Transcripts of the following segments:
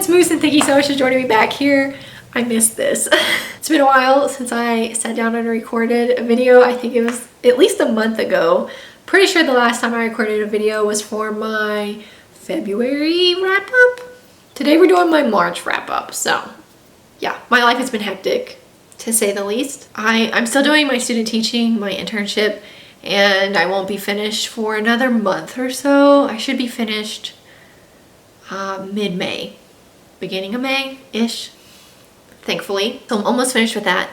it's Moose and thank you so much for joining me back here. I missed this. It's been a while since I sat down and recorded a video. I think it was at least a month ago. Pretty sure the last time I recorded a video was for my February wrap up. Today we're doing my March wrap up. So yeah, my life has been hectic to say the least. I'm still doing my student teaching, my internship, and I won't be finished for another month or so. I should be finished mid-May, beginning of May-ish, thankfully. So I'm almost finished with that.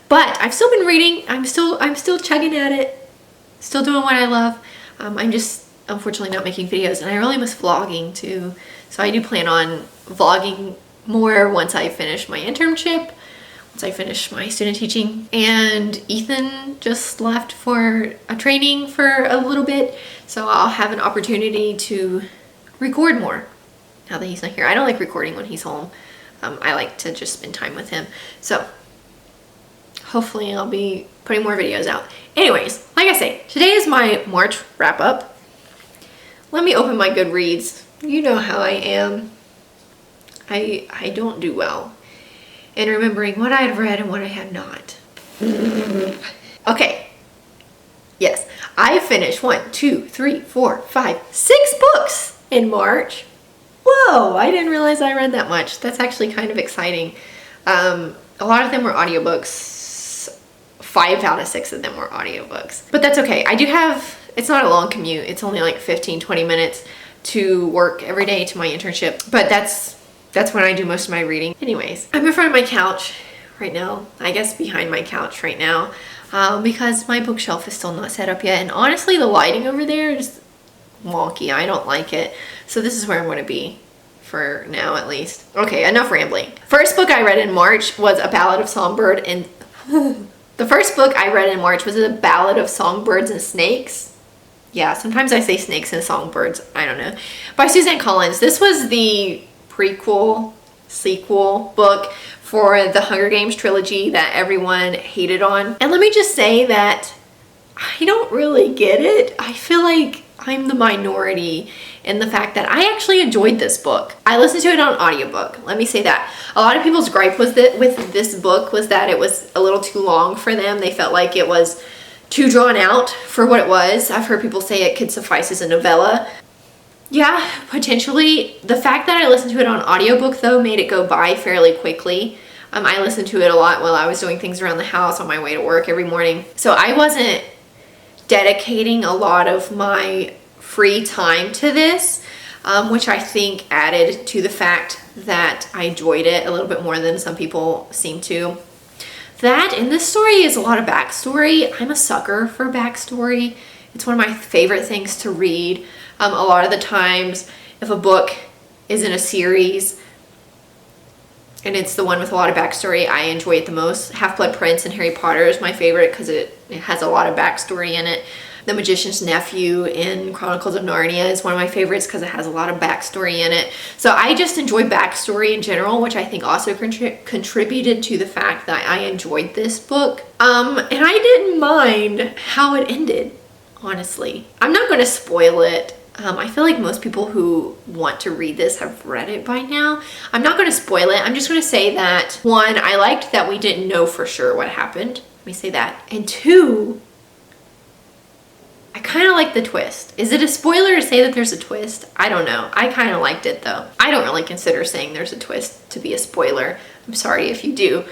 But I've still been reading. I'm still chugging at it, still doing what I love. I'm just unfortunately not making videos, and I really miss vlogging too. So I do plan on vlogging more once I finish my internship, once I finish my student teaching. And Ethan just left for a training for a little bit, so I'll have an opportunity to record more now that he's not here. I don't like recording when he's home. I like to just spend time with him. So hopefully I'll be putting more videos out. Anyways, like I say, today is my March wrap up. Let me open my Goodreads. You know how I am. I don't do well in remembering what I had read and what I had not. Okay. Yes, I finished 1, 2, 3, 4, 5, 6 books in March. Whoa, I didn't realize I read that much. That's actually kind of exciting. A lot of them were audiobooks. 5 out of 6 of them were audiobooks. But that's okay. I do have, it's not a long commute. It's only like 15, 20 minutes to work every day to my internship. But that's when I do most of my reading. Anyways, I'm in front of my couch right now. I guess behind my couch right now. Because my bookshelf is still not set up yet. And honestly, the lighting over there is wonky. I don't like it. So this is where I'm going to be for now, at least. Okay, enough rambling. First book I read in March was A Ballad of Songbird and the first book I read in March was A Ballad of Songbirds and Snakes. Yeah, sometimes I say snakes and songbirds. I don't know. By Suzanne Collins. This was the sequel book for the Hunger Games trilogy that everyone hated on. And let me just say that I don't really get it. I feel like I'm the minority in the fact that I actually enjoyed this book. I listened to it on audiobook. Let me say that. A lot of people's gripe was that with this book was that it was a little too long for them. They felt like it was too drawn out for what it was. I've heard people say it could suffice as a novella. Yeah, potentially. The fact that I listened to it on audiobook though made it go by fairly quickly. I listened to it a lot while I was doing things around the house on my way to work every morning. So I wasn't dedicating a lot of my free time to this, which I think added to the fact that I enjoyed it a little bit more than some people seem to. That, and this story is a lot of backstory. I'm a sucker for backstory. It's one of my favorite things to read. A lot of the times, if a book is in a series and it's the one with a lot of backstory, I enjoy it the most. Half-Blood Prince and Harry Potter is my favorite because it has a lot of backstory in it. The Magician's Nephew in Chronicles of Narnia is one of my favorites because it has a lot of backstory in it. So I just enjoy backstory in general, which I think also contributed to the fact that I enjoyed this book. And I didn't mind how it ended, honestly. I'm not going to spoil it. I feel like most people who want to read this have read it by now. I'm not going to spoil it. I'm just going to say that, 1, I liked that we didn't know for sure what happened. Let me say that. And 2, I kind of like the twist. Is it a spoiler to say that there's a twist? I don't know. I kind of liked it though. I don't really consider saying there's a twist to be a spoiler. I'm sorry if you do.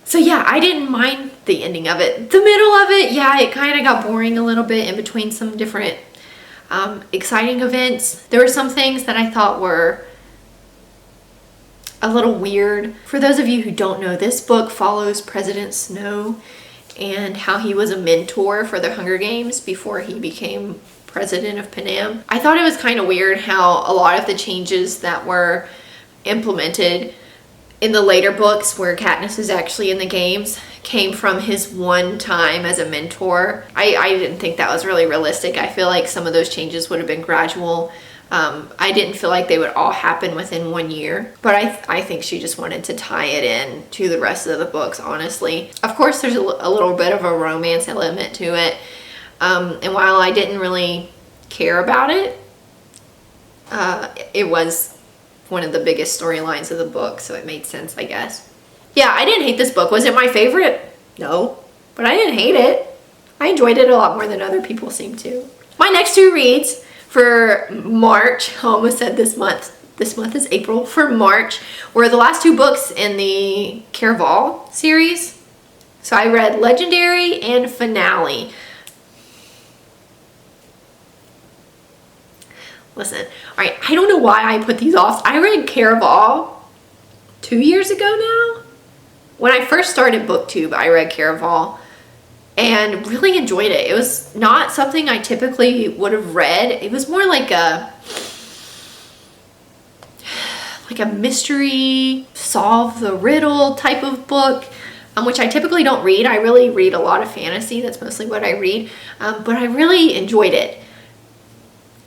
So yeah, I didn't mind the ending of it. The middle of it, yeah, it kind of got boring a little bit in between some different exciting events. There were some things that I thought were a little weird. For those of you who don't know, this book follows President Snow and how he was a mentor for the Hunger Games before he became president of Panem. I thought it was kind of weird how a lot of the changes that were implemented in the later books where Katniss is actually in the games came from his one time as a mentor. I didn't think that was really realistic. I feel like some of those changes would have been gradual. I didn't feel like they would all happen within 1 year, but I think she just wanted to tie it in to the rest of the books, honestly. Of course, there's a little bit of a romance element to it, and while I didn't really care about it, it was one of the biggest storylines of the book, so it made sense, I guess. Yeah, I didn't hate this book. Was it my favorite? No, but I didn't hate it. I enjoyed it a lot more than other people seem to. My next two reads for March, I almost said this month is April, for March, were the last two books in the Caraval series. So I read Legendary and Finale. Listen, all right, I don't know why I put these off. I read Caraval 2 years ago now. When I first started BookTube, I read Caraval and really enjoyed it. It was not something I typically would have read. It was more like a mystery, solve the riddle type of book, which I typically don't read. I really read a lot of fantasy. That's mostly what I read. But I really enjoyed it.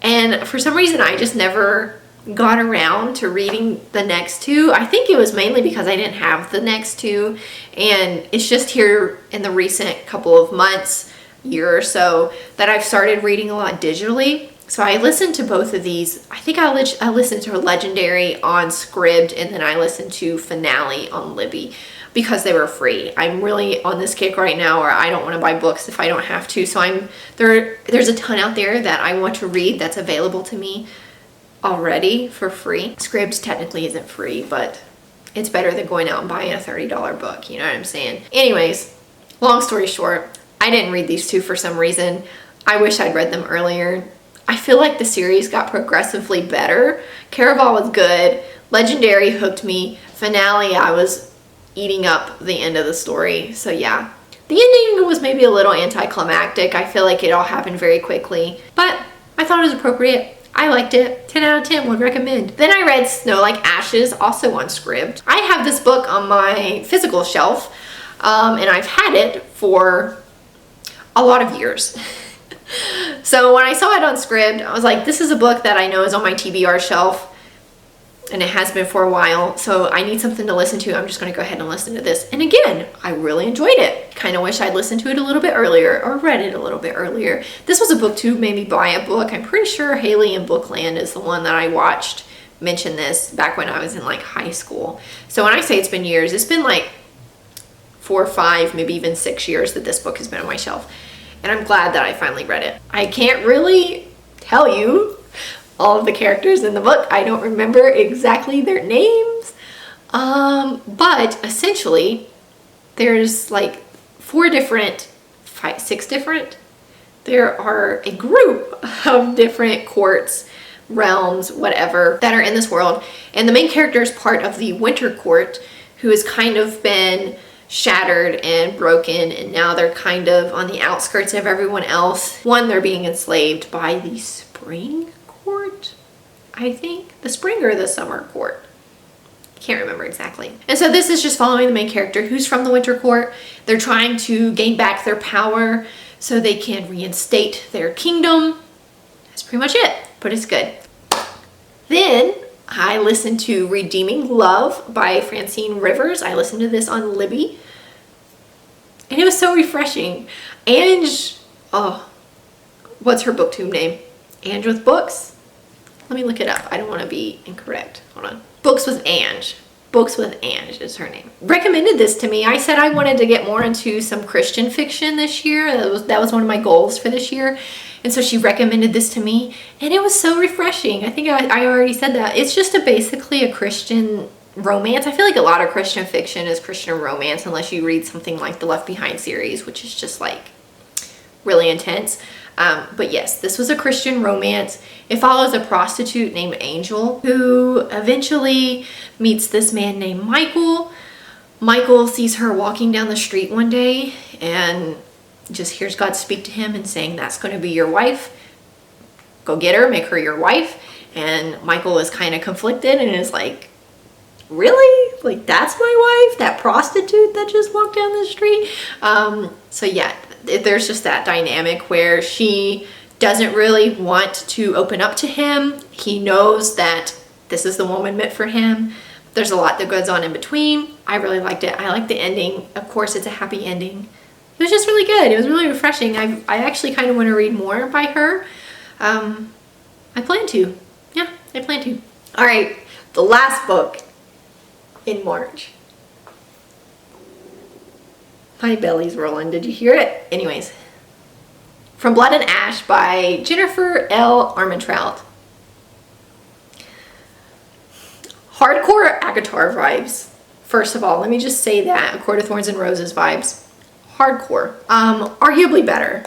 And for some reason, I just never got around to reading the next two. I think it was mainly because I didn't have the next two. And it's just here in the recent couple of months, year or so, that I've started reading a lot digitally. So I listened to both of these. I think I listened to Legendary on Scribd, and then I listened to Finale on Libby because they were free. I'm really on this kick right now where I don't want to buy books if I don't have to. So there's a ton out there that I want to read that's available to me already for free. Scribd technically isn't free, but it's better than going out and buying a $30 book. You know what I'm saying? Anyways, long story short, I didn't read these two for some reason. I wish I'd read them earlier. I feel like the series got progressively better. Caraval was good. Legendary hooked me. Finale, I was eating up the end of the story. So yeah, the ending was maybe a little anticlimactic. I feel like it all happened very quickly, but I thought it was appropriate. I liked it. 10 out of 10 would recommend. Then I read Snow Like Ashes, also on Scribd. I have this book on my physical shelf, and I've had it for a lot of years. So when I saw it on Scribd, I was like, this is a book that I know is on my TBR shelf, and it has been for a while, so I need something to listen to. I'm just going to go ahead and listen to this. And again, I really enjoyed it. Kind of wish I'd listened to it a little bit earlier or read it a little bit earlier. This was a BookTube made me buy a book. I'm pretty sure Haley in Bookland is the one that I watched mention this back when I was in like high school. So when I say it's been years, it's been like 4 or 5, maybe even 6 years that this book has been on my shelf. And I'm glad that I finally read it. I can't really tell you all of the characters in the book. I don't remember exactly their names. But essentially, there's like 6 different. There are a group of different courts, realms, whatever, that are in this world. And the main character is part of the Winter Court, who has kind of been shattered and broken, and now they're kind of on the outskirts of everyone else. One, they're being enslaved by the Spring Court, I think. The Spring or the Summer Court. Can't remember exactly. And so this is just following the main character who's from the Winter Court. They're trying to gain back their power so they can reinstate their kingdom. That's pretty much it, but it's good. Then I listened to Redeeming Love by Francine Rivers. I listened to this on Libby, and it was so refreshing. Ange, what's her BookTube name? Ange with Books? Let me look it up. I don't want to be incorrect. Hold on. Books with Ange. Books with Ange is her name. Recommended this to me. I said I wanted to get more into some Christian fiction this year. That was one of my goals for this year. And so she recommended this to me, and it was so refreshing. I think I already said that. It's just basically a Christian romance. I feel like a lot of Christian fiction is Christian romance unless you read something like the Left Behind series, which is just like really intense. But yes, this was a Christian romance. It follows a prostitute named Angel who eventually meets this man named Michael. Michael sees her walking down the street one day and just hears God speak to him and saying, that's going to be your wife. Go get her, make her your wife. And Michael is kind of conflicted and is like, really? Like, that's my wife? That prostitute that just walked down the street? So yeah, there's just that dynamic where she doesn't really want to open up to him. He knows that this is the woman meant for him. There's a lot that goes on in between. I really liked it. I liked the ending. Of course, it's a happy ending. It was just really good. It was really refreshing. I actually kind of want to read more by her. I plan to. Yeah, I plan to. All right. the last book in March. My belly's rolling. Did you hear it? Anyways, From Blood and Ash by Jennifer L. Armentrout. Hardcore ACOTAR vibes. First of all, let me just say that. A Court of Thorns and Roses vibes. Hardcore. Arguably better.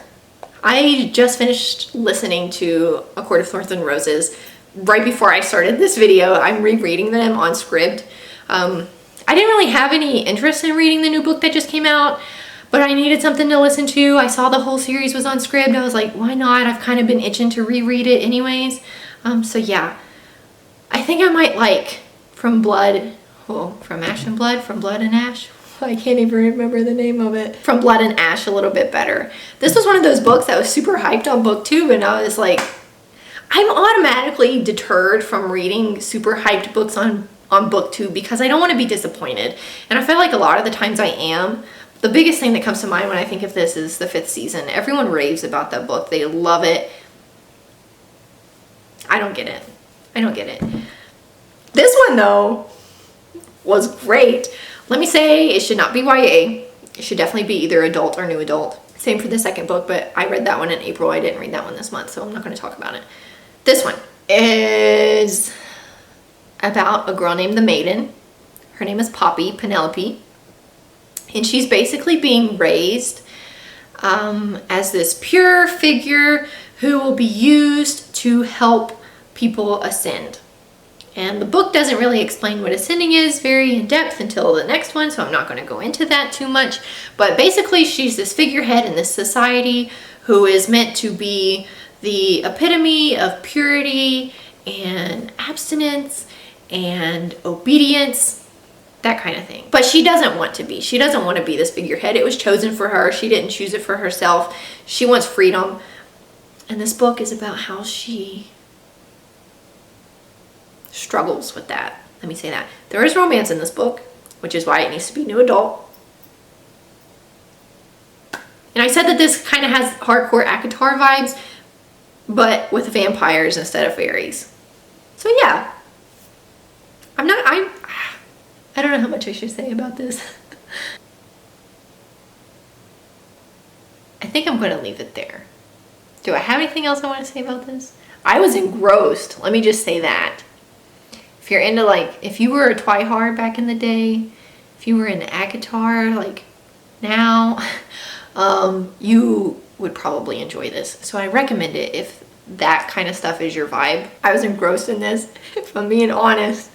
I just finished listening to A Court of Thorns and Roses right before I started this video. I'm rereading them on Scribd. I didn't really have any interest in reading the new book that just came out, but I needed something to listen to. I saw the whole series was on Scribd. I was like, why not? I've kind of been itching to reread it anyways. So yeah, I think I might like From Blood and Ash. I can't even remember the name of it. From Blood and Ash a little bit better. This was one of those books that was super hyped on BookTube, and I was like, I'm automatically deterred from reading super hyped books on BookTube because I don't want to be disappointed. And I feel like a lot of the times I am. The biggest thing that comes to mind when I think of this is the 5th season. Everyone raves about that book. They love it. I don't get it. I don't get it. This one, though, was great. Let me say it should not be YA. It should definitely be either adult or new adult. Same for the second book, but I read that one in April. I didn't read that one this month, so I'm not going to talk about it. This one is about a girl named the Maiden. Her name is Penelope. And she's basically being raised as this pure figure who will be used to help people ascend. And the book doesn't really explain what ascending is very in depth until the next one, so I'm not going to go into that too much. But basically, she's this figurehead in this society who is meant to be the epitome of purity and abstinence and obedience, that kind of thing. But she doesn't want to be. She doesn't want to be this figurehead. It was chosen for her. She didn't choose it for herself. She wants freedom. And this book is about how she struggles with that. Let me say that. There is romance in this book, which is why it needs to be new adult. And I said that this kind of has hardcore ACOTAR vibes, but with vampires instead of fairies. So yeah. I don't know how much I should say about this. I think I'm going to leave it there. Do I have anything else I want to say about this? I was engrossed. Let me just say that. If you're into, like, if you were a Twihard back in the day, if you were into ACOTAR, like, now, you would probably enjoy this. So I recommend it if that kind of stuff is your vibe. I was engrossed in this, if I'm being honest.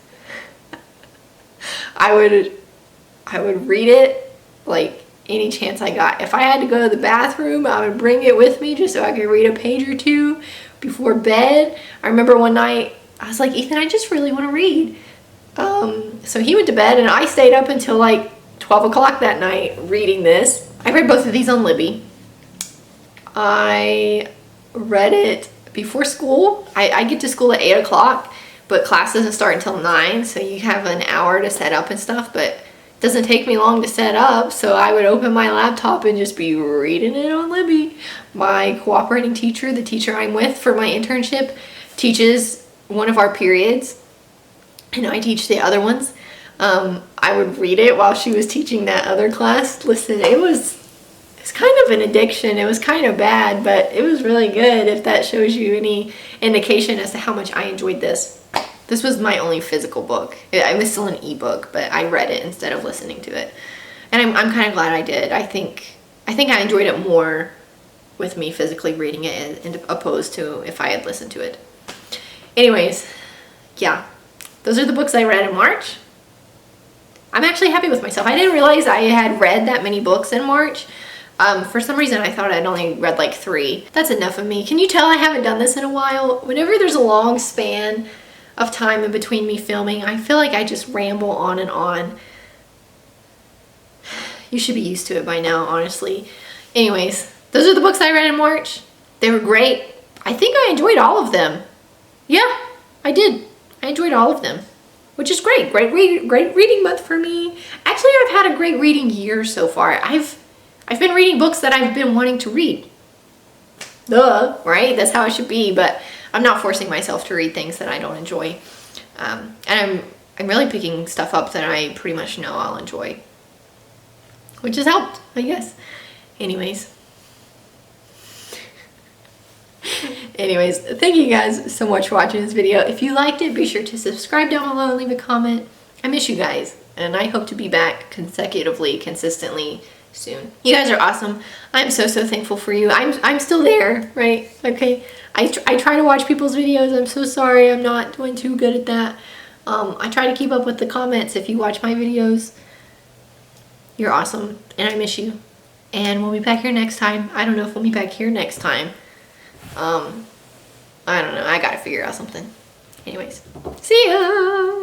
I would read it like any chance I got. If I had to go to the bathroom, I would bring it with me just so I could read a page or two before bed. I remember one night I was like, Ethan, I just really want to read. So he went to bed and I stayed up until like 12 o'clock that night reading this. I read both of these on Libby. I read it before school. I get to school at 8 o'clock. But class doesn't start until 9, so you have an hour to set up and stuff, but it doesn't take me long to set up, so I would open my laptop and just be reading it on Libby. My cooperating teacher, the teacher I'm with for my internship, teaches one of our periods, and I teach the other ones. I would read it while she was teaching that other class. Listen, it's kind of an addiction. It was kind of bad, but it was really good if that shows you any indication as to how much I enjoyed this. This was my only physical book. It was still an ebook, but I read it instead of listening to it. And I'm kind of glad I did. I think I enjoyed it more with me physically reading it as opposed to if I had listened to it. Anyways, yeah. Those are the books I read in March. I'm actually happy with myself. I didn't realize I had read that many books in March. For some reason, I thought I'd only read like 3. That's enough of me. Can you tell I haven't done this in a while? Whenever there's a long span of time in between me filming, I feel like I just ramble on and on. You should be used to it by now, honestly. Anyways, those are the books I read in March. They were great. I think I enjoyed all of them. Yeah, I did. I enjoyed all of them, which is great. Great reading month for me. Actually, I've had a great reading year so far. I've been reading books that I've been wanting to read. Duh, right? That's how it should be, but I'm not forcing myself to read things that I don't enjoy. And I'm really picking stuff up that I pretty much know I'll enjoy, which has helped, I guess. Anyways, thank you guys so much for watching this video. If you liked it, be sure to subscribe down below and leave a comment. I miss you guys, and I hope to be back consistently soon. You guys are awesome. I'm so thankful for you. I'm still there, right? Okay. I try to watch people's videos. I'm so sorry. I'm not doing too good at that. I try to keep up with the comments if you watch my videos. You're awesome, and I miss you. And we'll be back here next time. I don't know if we'll be back here next time. I don't know. I gotta figure out something. Anyways, see ya!